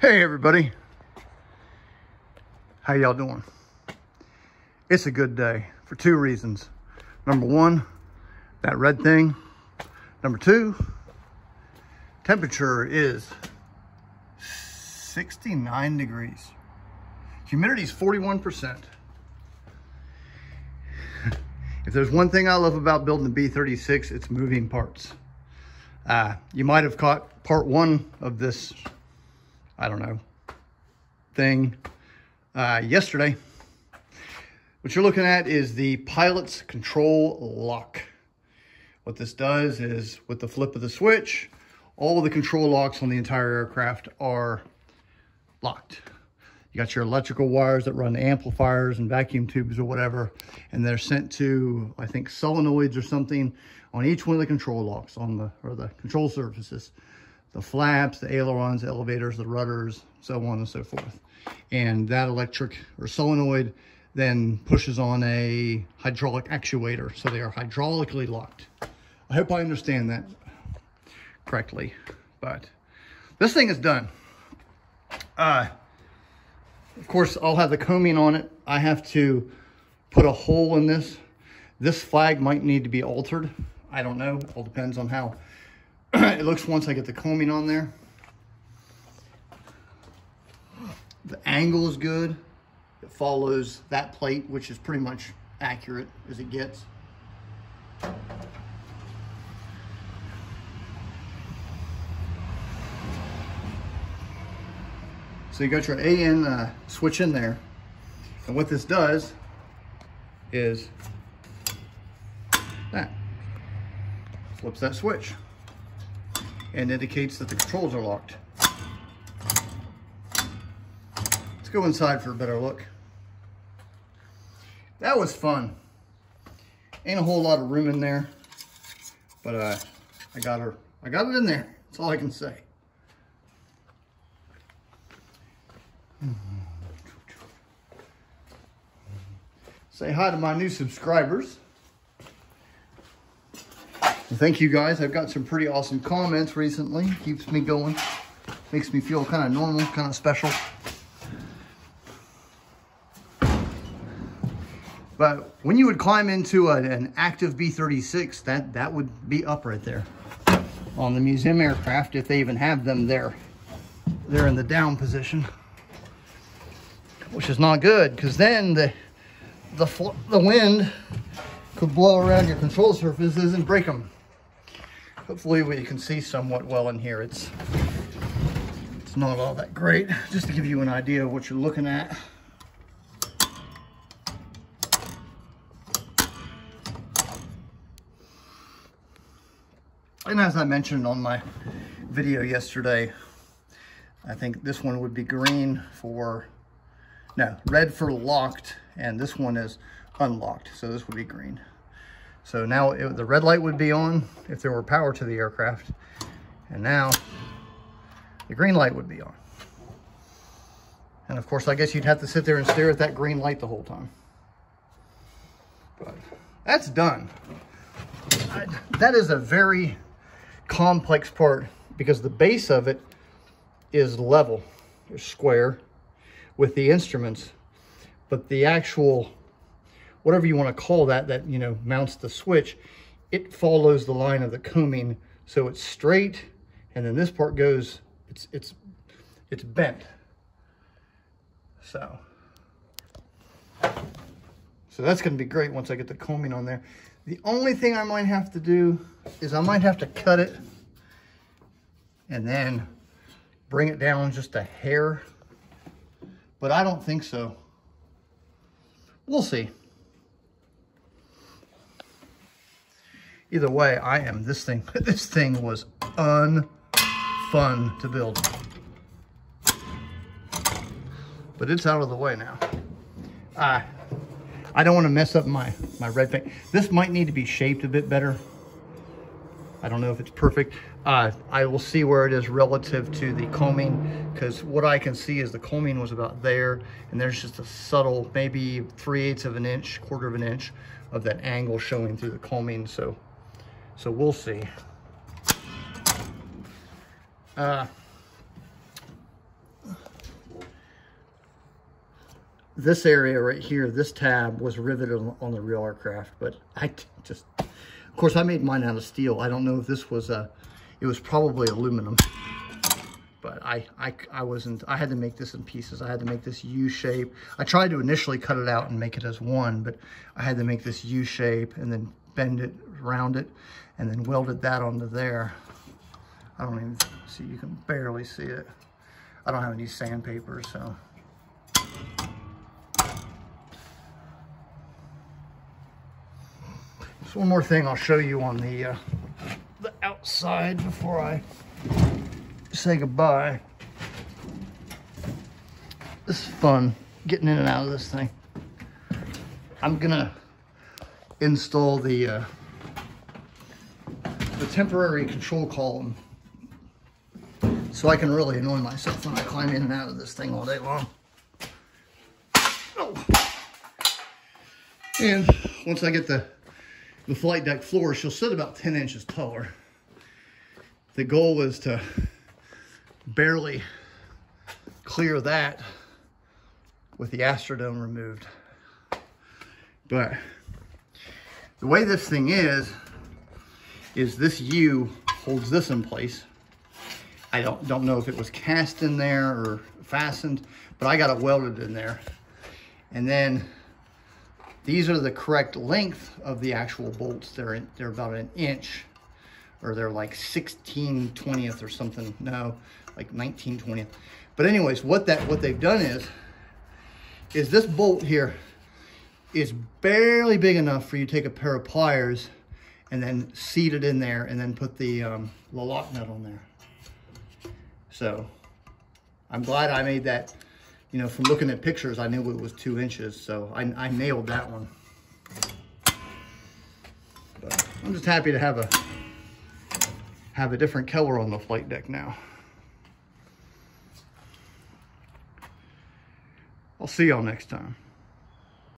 Hey everybody, how y'all doing? It's a good day for two reasons. Number one, that red thing. Number two, temperature is 69 degrees. Humidity is 41%. If there's one thing I love about building the B-36, it's moving parts. You might have caught part one of this, I don't know, thing yesterday. What you're looking at is the pilot's control lock. What this does is, with the flip of the switch, all of the control locks on the entire aircraft are locked. You got your electrical wires that run the amplifiers and vacuum tubes or whatever, and they're sent to, I think, solenoids or something on each one of the control locks on the control surfaces. The flaps, the ailerons, the elevators, the rudders, so on and so forth. And that electric or solenoid then pushes on a hydraulic actuator. So they are hydraulically locked. I hope I understand that correctly, but this thing is done. Of course, I'll have the coaming on it. I have to put a hole in this. This flag might need to be altered. I don't know. It all depends on how it looks once I get the coaming on there. The angle is good. It follows that plate, which is pretty much accurate as it gets. So you got your AN switch in there. And what this does is that. Flips that switch and indicates that the controls are locked. Let's go inside for a better look. That was fun. Ain't a whole lot of room in there, but I got it in there. That's all I can say. Say hi to my new subscribers. Well, thank you guys. I've got some pretty awesome comments recently. Keeps me going. Makes me feel kind of normal, kind of special. But when you would climb into an active B-36, that would be up right there on the museum aircraft, if they even have them there. They're in the down position, which is not good, because then the wind could blow around your control surfaces and break them. Hopefully we can see somewhat well in here. It's not all that great, just to give you an idea of what you're looking at. And as I mentioned on my video yesterday, I think this one would be green for, no, red for locked, and this one is unlocked, so this would be green. So now the red light would be on if there were power to the aircraft, and now the green light would be on. And of course, I guess you'd have to sit there and stare at that green light the whole time. But that's done. That is a very complex part, because the base of it is level, it's square with the instruments, but the actual, whatever you want to call that you know mounts the switch, it follows the line of the coaming, so it's straight, and then this part goes, it's bent. So that's going to be great once I get the coaming on there. The only thing I might have to do is I might have to cut it and then bring it down just a hair, but I don't think so. We'll see. Either way, this thing was unfun to build. But it's out of the way now. I don't want to mess up my red paint. This might need to be shaped a bit better. I don't know if it's perfect. I will see where it is relative to the coaming, because what I can see is the coaming was about there, and there's just a subtle, maybe 3/8 of an inch, 1/4 of an inch of that angle showing through the coaming. So we'll see. this area right here, this tab was riveted on the real aircraft, but of course I made mine out of steel. I don't know if this was it was probably aluminum, but I had to make this in pieces. I had to make this U shape. I tried to initially cut it out and make it as one, but I had to make this U shape and then bend it, round it, and then welded that onto there. I don't even see, you can barely see it. I don't have any sandpaper, so. Just one more thing I'll show you on the outside before I say goodbye. This is fun, getting in and out of this thing. I'm gonna install the temporary control column so I can really annoy myself when I climb in and out of this thing all day long. Oh. And once I get the flight deck floor, she'll sit about 10 inches taller. The goal is to barely clear that with the Astrodome removed. But the way this thing is this U holds this in place. I don't know if it was cast in there or fastened, but I got it welded in there. And then these are the correct length of the actual bolts. They're about an inch, or they're like 16/20th or something. No, like 19/20th. But anyways, what they've done is this bolt here is barely big enough for you to take a pair of pliers and then seat it in there and then put the lock nut on there. So I'm glad I made that. You know, from looking at pictures, I knew it was 2 inches, so I nailed that one. But I'm just happy to have a different color on the flight deck now. I'll see y'all next time.